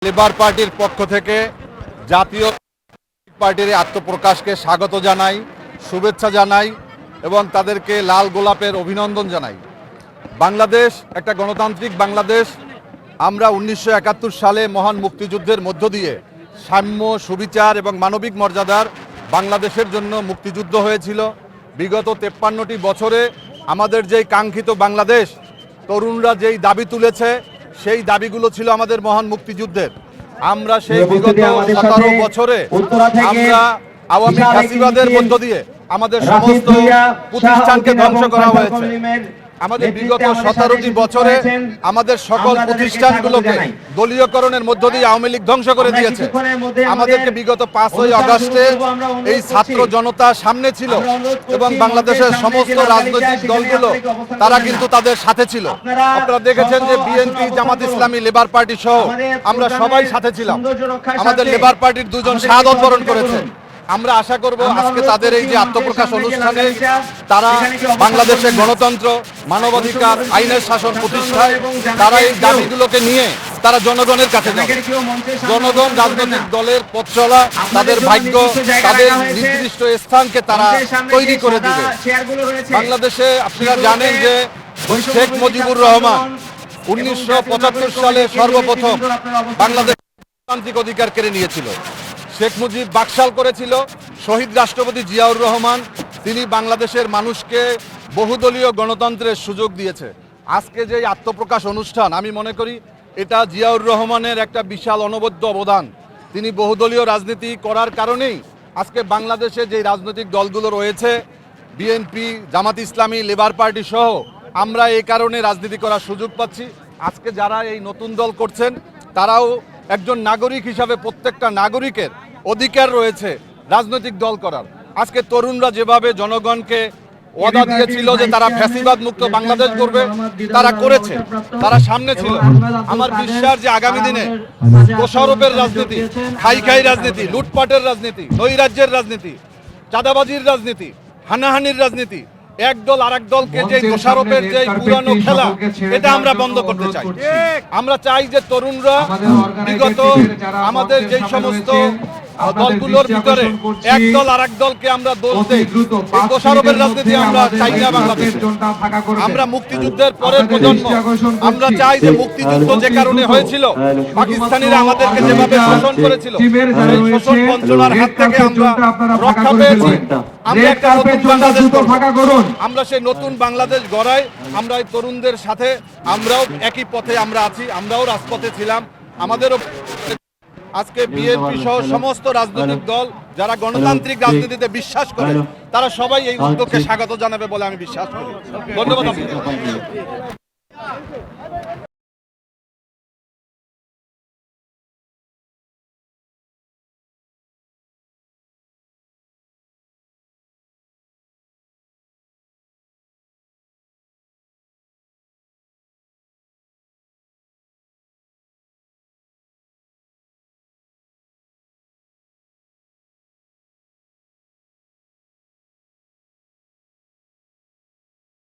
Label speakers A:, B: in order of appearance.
A: Labour পার্টির পক্ষ থেকে জাতীয় পার্টির আত্মপ্রকাশকে স্বাগত জানাই, শুভেচ্ছা জানাই এবং তাদেরকে লাল গোলাপের অভিনন্দন জানাই। বাংলাদেশ একটা গণতান্ত্রিক বাংলাদেশ। আমরা 1971 সালে মহান মুক্তিযুদ্ধের মধ্য দিয়ে সাম্য, সুবিচার এবং মানবিক মর্যাদার বাংলাদেশের জন্য মুক্তিযুদ্ধ হয়েছিল। বিগত 53টি বছরে আমাদের যেই কাঙ্ক্ষিত বাংলাদেশ, তরুণরা যেই দাবি তুলেছে, সেই দাবিগুলো ছিল আমাদের মহান মুক্তিযুদ্ধের। আমরা সেই বিগত 17 বছরে আমরা আওয়ামী ফ্যাসিবাদের মধ্য দিয়ে আমাদের সমস্ত প্রতিষ্ঠানকে ধ্বংস করা হয়েছে। আমাদের বিগত 17টি বছরে আমাদের সকল প্রতিষ্ঠানগুলোকে দলীয়করণের মধ্য দিয়ে আওয়ামী লীগ ধ্বংস করে দিয়েছে। আমাদেরকে বিগত 5ই আগস্টে এই ছাত্র জনতা সামনে ছিল এবং বাংলাদেশের সমস্ত রাজনৈতিক দলগুলো তারা কিন্তু তাদের সাথে ছিল। আপনারা দেখেছেন যে BNP, Jamaat Islami, labour party সহ আমরা সবাই সাথে ছিলাম। আমাদের লেবার পার্টির দুজন শাহাদত বরণ করেছে। আমরা আশা করব আজকে তাদের এই যে আত্মপ্রকাশ অনুষ্ঠানে তারা বাংলাদেশের গণতন্ত্র, মানবাধিকার, আইনের শাসন প্রতিষ্ঠায় তারা এই দাবিগুলোকে নিয়ে তারা জনগণের কাছে যাবে। জনগণ রাজনৈতিক দলের পথ চলা, তাদের ভাগ্য, তাদের নির্দিষ্ট স্থানকে তারা তৈরি করে দিবে। বাংলাদেশে আপনারা জানেন যে শেখ মুজিবুর রহমান 1975 সালে সর্বপ্রথম বাংলাদেশ গণতান্ত্রিক অধিকার কেড়ে নিয়েছিল। শেখ মুজিব বাকশাল করেছিল। শহীদ রাষ্ট্রপতি জিয়াউর রহমান তিনি বাংলাদেশের মানুষকে বহুদলীয় গণতন্ত্রের সুযোগ দিয়েছে। আজকে যে আত্মপ্রকাশ অনুষ্ঠান, আমি মনে করি এটা জিয়াউর রহমানের একটা বিশাল অনবদ্য অবদান। তিনি বহুদলীয় রাজনীতি করার কারণেই আজকে বাংলাদেশে যে রাজনৈতিক দলগুলো রয়েছে, BNP, Jamaat Islami, labour party সহ আমরা এই কারণে রাজনীতি করার সুযোগ পাচ্ছি। আজকে যারা এই নতুন দল করছেন তারাও একজন নাগরিক হিসাবে প্রত্যেকটা নাগরিকের অধিকার রয়েছে রাজনৈতিক দল করার। আজকে তরুণরা যেভাবে জনগণকে ওয়াদা দিয়েছিল যে তারা ফ্যাসিবাদ মুক্ত বাংলাদেশ করবে, তারা করেছে, তারা সামনে ছিল। আমার বিশ্বাস যে আগামী দিনে দোষারোপের রাজনীতি, খাই রাজনীতি, লুটপাটের রাজনীতি, নৈরাজ্যের রাজনীতি, চাঁদাবাজির রাজনীতি, হানাহানির রাজনীতি, এক দল আরেক দলকে যে দোষারোপের যে পুরানো খেলা, এটা আমরা বন্ধ করতে চাই। আমরা চাই যে তরুণরা বিগত আমাদের যে সমস্ত দলগুলোর ভিতরে এক দল আরেক দলকে আমরা দলতে দোষারোপের রাজনীতি আমরা চাই না বাংলাদেশে। আমরা মুক্তিযুদ্ধের পরের প্রজন্ম, আমরা চাই যে মুক্তিযুদ্ধ যে কারণে হয়েছিল, পাকিস্তানিরা আমাদেরকে যেভাবে শোষণ করেছিল, সেই শোষণ বঞ্চনার হাত থেকে আমরা রক্ষা পেয়েছি। আমরা একটা নতুন বাংলাদেশ গড়ব। আমরা সেই নতুন বাংলাদেশ গড়াই আমরা এই তরুণদের সাথে আমরাও একই পথে আমরা আছি, আমরাও রাজপথে ছিলাম। আমাদেরও আজকে বিএনপি সহ সমস্ত রাজনৈতিক দল যারা গণতান্ত্রিক রাজনীতিতে বিশ্বাস করে তারা সবাই এই উদ্যোগকে স্বাগত জানাবে বলে আমি বিশ্বাস করি। ধন্যবাদ।